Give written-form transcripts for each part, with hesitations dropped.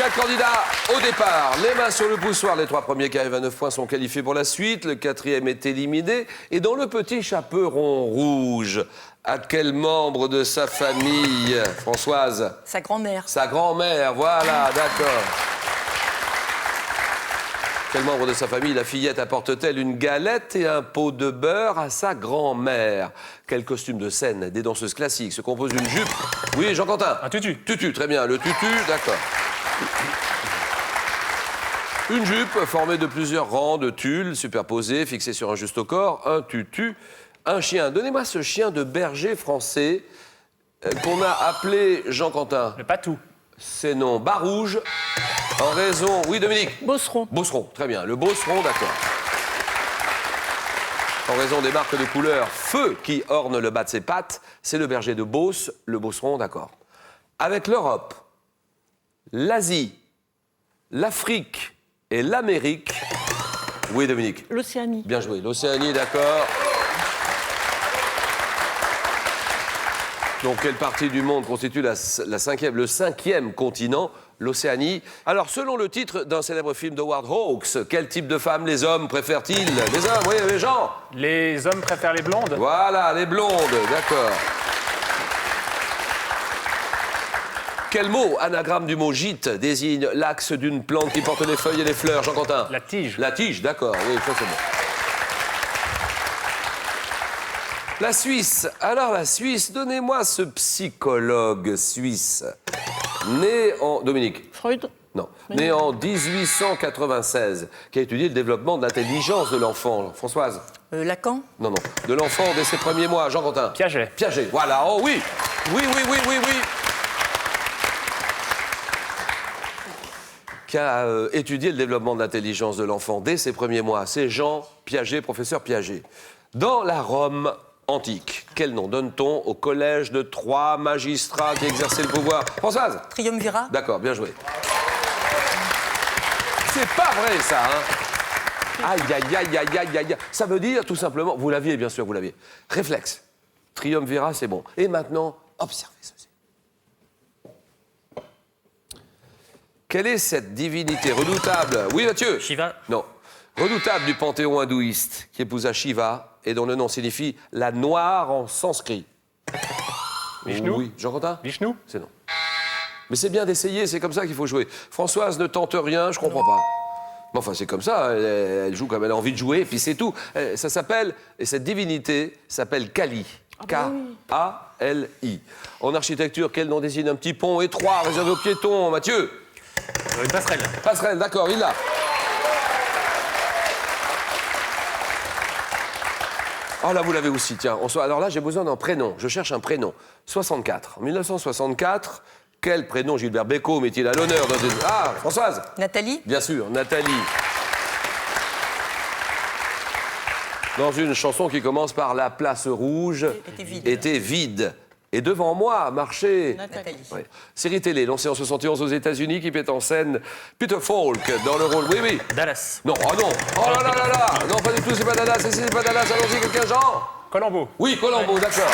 4 candidats au départ. Les mains sur le poussoir. Les 3 premiers qui arrivent à 9 points sont qualifiés pour la suite. Le 4e est éliminé. Et dans le petit chaperon rouge, à quel membre de sa famille, Françoise? Sa grand-mère. Sa grand-mère, voilà, d'accord. Quel membre de sa famille la fillette apporte-t-elle une galette et un pot de beurre à sa grand-mère? Quel costume de scène des danseuses classiques se compose d'une jupe? Oui, Jean-Quentin. Un tutu. Tutu, très bien. Le tutu, d'accord. Une jupe formée de plusieurs rangs de tulle superposés, fixés sur un juste au corps, un tutu, un chien. Donnez-moi ce chien de berger français qu'on a appelé Jean-Quentin. Le patou. C'est non. Barouge, en raison... Oui, Dominique? Beauceron. Beauceron, très bien. Le Beauceron, d'accord. En raison des marques de couleur feu qui ornent le bas de ses pattes, c'est le berger de Beauce, le Beauceron, d'accord. Avec l'Europe, l'Asie, l'Afrique et l'Amérique... Oui, Dominique? L'Océanie. Bien joué. L'Océanie, d'accord. Donc, quelle partie du monde constitue le 5e continent, l'Océanie? Alors, selon le titre d'un célèbre film d'Howard Hawks, quel type de femmes les hommes préfèrent-ils? Les hommes, oui, les gens. Les hommes préfèrent les blondes. Voilà, les blondes, d'accord. Quel mot, anagramme du mot gîte, désigne l'axe d'une plante qui porte les feuilles et les fleurs, Jean-Quentin? La tige. La tige, d'accord, oui, ça c'est bon. La Suisse. Alors la Suisse, donnez-moi ce psychologue suisse. Né en... Dominique? Freud. Non. Né en 1896, qui a étudié le développement de l'intelligence de l'enfant. Françoise? Lacan. Non, non. De l'enfant dès ses premiers mois. Jean-Quentin? Piaget. Piaget, voilà. Oh oui. Oui, oui, oui, oui, oui. Qui a étudié le développement de l'intelligence de l'enfant dès ses premiers mois. C'est Jean Piaget, professeur Piaget. Dans la Rome antique, quel nom donne-t-on au collège de 3 magistrats qui exerçaient le pouvoir? Françoise? Triumvirat. D'accord, bien joué. C'est pas vrai, ça, hein? Aïe, aïe, aïe, aïe, aïe, aïe. Ça veut dire, tout simplement, vous l'aviez, bien sûr, vous l'aviez. Réflexe. Triumvirat, c'est bon. Et maintenant, observez ceci. Quelle est cette divinité redoutable? Oui, Mathieu? Shiva. Non. Redoutable du panthéon hindouiste, qui épousa Shiva, et dont le nom signifie la noire en sanskrit. Vishnu. Oui, Jean-Quentin? Vishnu. C'est non. Mais c'est bien d'essayer, c'est comme ça qu'il faut jouer. Françoise ne tente rien, je comprends pas. Mais enfin, c'est comme ça, elle joue comme elle a envie de jouer, et puis c'est tout. Ça s'appelle, et cette divinité s'appelle Kali. K-A-L-I. En architecture, quel nom désigne un petit pont étroit réservé aux piétons? Mathieu? Une passerelle. Passerelle, d'accord, il l'a. Oh là, vous l'avez aussi, tiens. Alors là, j'ai besoin d'un prénom. Je cherche un prénom. 64. En 1964, quel prénom Gilbert Bécaud met-il à l'honneur dans une... Ah, Françoise? Nathalie. Bien sûr, Nathalie. Dans une chanson qui commence par La place rouge était vide. Et devant moi marchait... Nathalie. Oui. Série télé, lancée en 71 aux États-Unis, qui met en scène Peter Falk dans le rôle... Oui, oui. Dallas. Non, oh non. Oh là là là là. Non, pas du tout, c'est pas Dallas. C'est pas Dallas. Allons-y, quelqu'un, Jean? Colombo. Oui, Colombo, d'accord.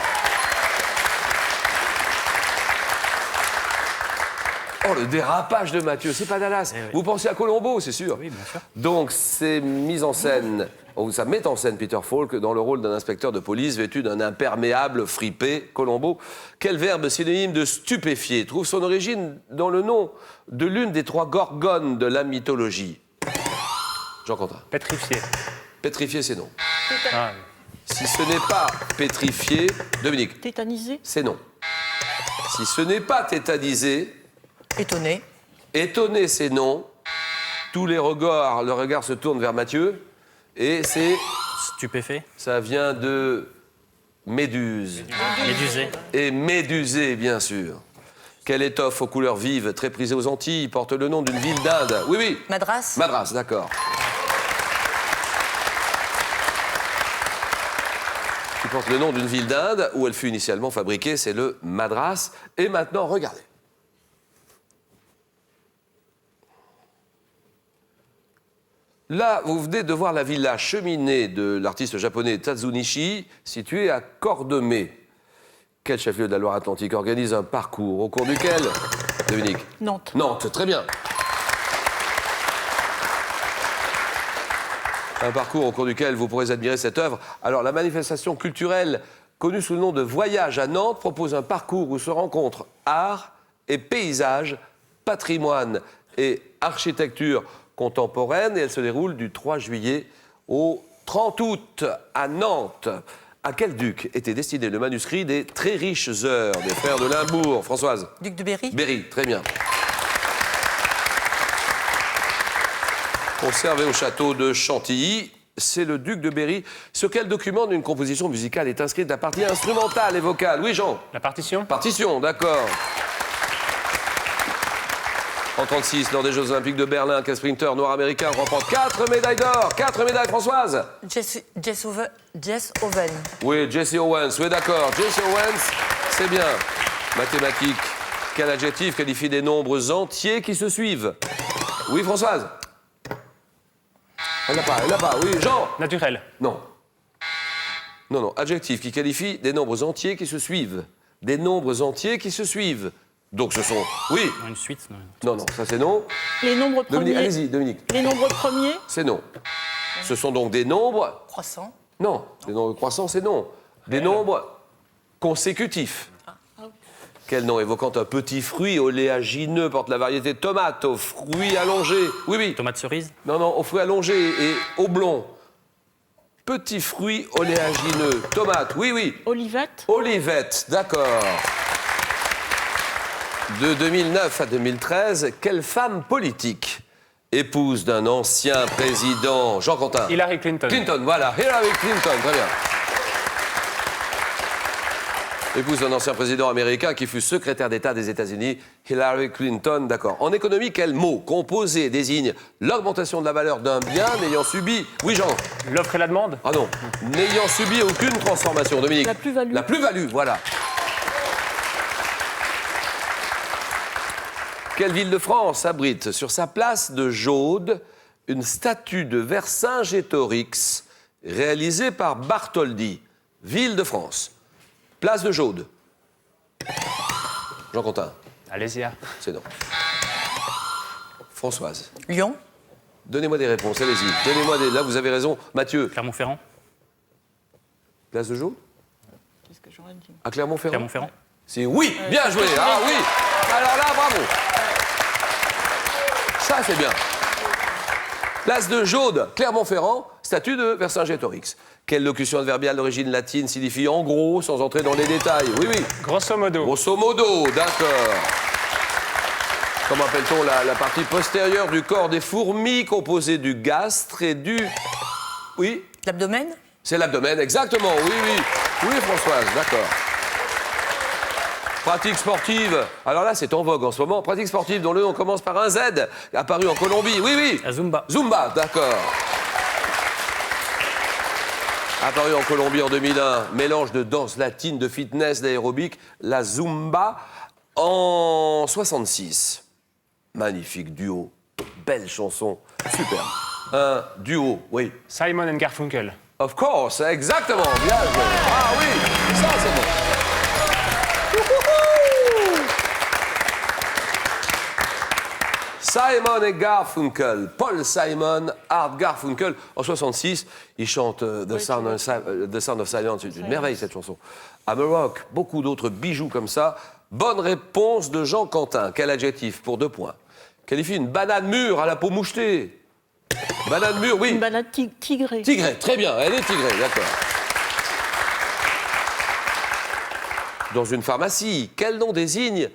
Oh, le dérapage de Mathieu, c'est pas Dallas. oui. Vous pensez à Colombo, c'est sûr. Oui, bien sûr. Donc, c'est mise en scène, ça met en scène Peter Falk dans le rôle d'un inspecteur de police vêtu d'un imperméable fripé, Colombo. Quel verbe synonyme de stupéfier trouve son origine dans le nom de l'une des 3 gorgones de la mythologie? Jean-Quentin. Pétrifié. Pétrifié, c'est non. Ah, Si ce n'est pas pétrifié, Dominique, Tétanisé. c'est non. Si ce n'est pas tétanisé, Étonné. étonné, c'est non. Tous les regards, le regard se tourne vers Mathieu. Et c'est... stupéfait. Ça vient de méduse. Médusé. Et médusé, bien sûr. Quelle étoffe aux couleurs vives, très prisée aux Antilles, porte le nom d'une ville d'Inde? Oui, oui. Madras. Madras, d'accord. Qui porte le nom d'une ville d'Inde où elle fut initialement fabriquée, c'est le Madras. Et maintenant, regardez. Là, vous venez de voir la villa cheminée de l'artiste japonais Tatsumishi, située à Cordemais. Quel chef-lieu de la Loire-Atlantique organise un parcours au cours duquel, Dominique? Nantes. Nantes, très bien. Un parcours au cours duquel vous pourrez admirer cette œuvre. Alors, la manifestation culturelle connue sous le nom de Voyage à Nantes propose un parcours où se rencontrent art et paysage, patrimoine et architecture contemporaine. Et elle se déroule du 3 juillet au 30 août à Nantes. À quel duc était destiné le manuscrit des Très riches heures des frères de Limbourg? Françoise? Duc de Berry. Berry, très bien. Conservé au château de Chantilly, c'est le duc de Berry. Sur quel document d'une composition musicale est inscrite la partie instrumentale et vocale? Oui, Jean? La partition? Partition, d'accord. En 1936, lors des Jeux Olympiques de Berlin, quel sprinter noir américain remporte 4 médailles d'or? 4 médailles, Françoise? Jess Owen. Oui, Jesse Owens, oui, d'accord. Jesse Owens, c'est bien. Mathématiques. Quel adjectif qualifie des nombres entiers qui se suivent? Oui, Françoise? Elle n'a pas, oui. Jean? Naturel. Non. Non, adjectif qui qualifie des nombres entiers qui se suivent. Des nombres entiers qui se suivent. Donc ce sont... Oui. Une suite? Non, ça c'est non. Les nombres Dominique, premiers. allez-y, Dominique. Les nombres premiers. C'est non. Ce sont donc des nombres... Croissant. Non. Des nombres croissants, c'est non. Des nombres consécutifs. Quel nom évoquant un petit fruit oléagineux porte la variété tomate aux fruits allongés? Oui, oui. Tomate cerise? Non, aux fruits allongés et oblongs. Petit fruit oléagineux. Tomate, oui, oui. Olivette. Olivette, d'accord. De 2009 à 2013, quelle femme politique, épouse d'un ancien président, Jean Quentin? Hillary Clinton. Clinton, voilà, Hillary Clinton, très bien. Épouse d'un ancien président américain qui fut secrétaire d'État des États-Unis, Hillary Clinton, d'accord. En économie, quel mot composé désigne l'augmentation de la valeur d'un bien n'ayant subi... Oui, Jean? L'offre et la demande? Ah non, n'ayant subi aucune transformation, Dominique? La plus-value. La plus-value, voilà. Quelle ville de France abrite sur sa place de Jaude une statue de Vercingétorix réalisée par Bartholdi? Ville de France. Place de Jaude. Jean Quentin. Alésia. C'est non. Françoise. Lyon. Donnez-moi des réponses, allez-y. Donnez-moi des... Là, vous avez raison. Mathieu. Clermont-Ferrand? Place de Jaude? Qu'est-ce que j'aurais dit? À Clermont-Ferrand? Clermont-Ferrand? C'est oui, bien joué. Ah oui. Alors là, bravo. Ça, c'est bien. Place de Jaude, Clermont-Ferrand, statue de Vercingétorix. Quelle locution adverbiale d'origine latine signifie en gros, sans entrer dans les détails? Oui, oui. Grosso modo. Grosso modo, d'accord. Comment appelle-t-on la partie postérieure du corps des fourmis, composée du gastre et du... Oui? L'abdomen. C'est l'abdomen, exactement, oui, oui. Oui, Françoise, d'accord. Pratique sportive. Alors là, c'est en vogue en ce moment. Pratique sportive dont le nom commence par un Z, apparu en Colombie. Oui, oui. La Zumba. Zumba, d'accord. Apparu en Colombie en 2001, mélange de danse latine, de fitness, d'aérobic, la Zumba en 66. Magnifique duo, belle chanson, super. Un duo, oui. Simon and Garfunkel. Of course, exactement, bien joué. Ah oui, ça c'est bon. Simon et Garfunkel, Paul Simon, Art Garfunkel. En 66, ils chantent The Sound of Silence, c'est une merveille cette chanson. Amarok, beaucoup d'autres bijoux comme ça. Bonne réponse de Jean Quentin. Quel adjectif pour 2 points? Qualifie une banane mûre à la peau mouchetée. Banane mûre, oui. Une banane tigrée. Tigrée, très bien, elle est tigrée, d'accord. Dans une pharmacie, quel nom désigne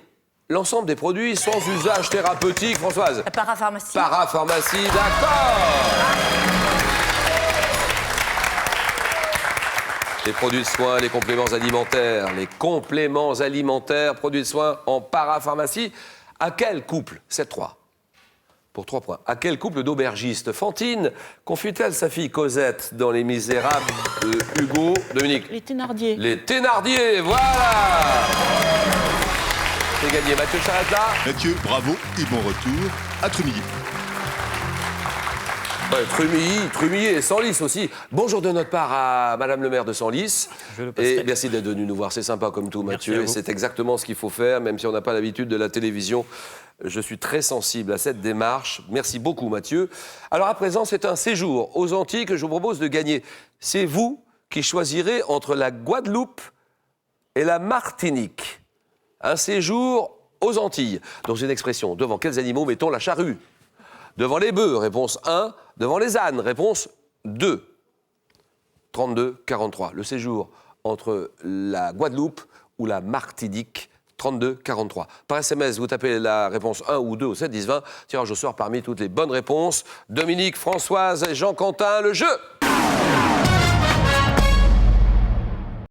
l'ensemble des produits sans usage thérapeutique, Françoise? La parapharmacie. Parapharmacie, d'accord. Les produits de soins, les compléments alimentaires. Les compléments alimentaires, produits de soins en parapharmacie. À quel couple? 7-3. Pour 3 points. À quel couple d'aubergistes Fantine confie-t-elle sa fille Cosette dans Les Misérables de Hugo? Dominique? Les Thénardier. Les Thénardier, voilà. C'est gagné. Mathieu s'arrête là. Mathieu, bravo et bon retour à Trémilly. Ouais, Trumilly et Senlis aussi. Bonjour de notre part à Madame le maire de Senlis. Et merci d'être venu nous voir. C'est sympa comme tout, Mathieu. Et c'est exactement ce qu'il faut faire, même si on n'a pas l'habitude de la télévision. Je suis très sensible à cette démarche. Merci beaucoup, Mathieu. Alors, à présent, c'est un séjour aux Antilles que je vous propose de gagner. C'est vous qui choisirez entre la Guadeloupe et la Martinique. Un séjour aux Antilles. Dans une expression, devant quels animaux mettons la charrue? Devant les bœufs, réponse 1. Devant les ânes, réponse 2. 32, 43. Le séjour entre la Guadeloupe ou la Martinique, 32, 43. Par SMS, vous tapez la réponse 1 ou 2 au 7, 10, 20. Tirage au sort parmi toutes les bonnes réponses. Dominique, Françoise et Jean-Quentin, le jeu.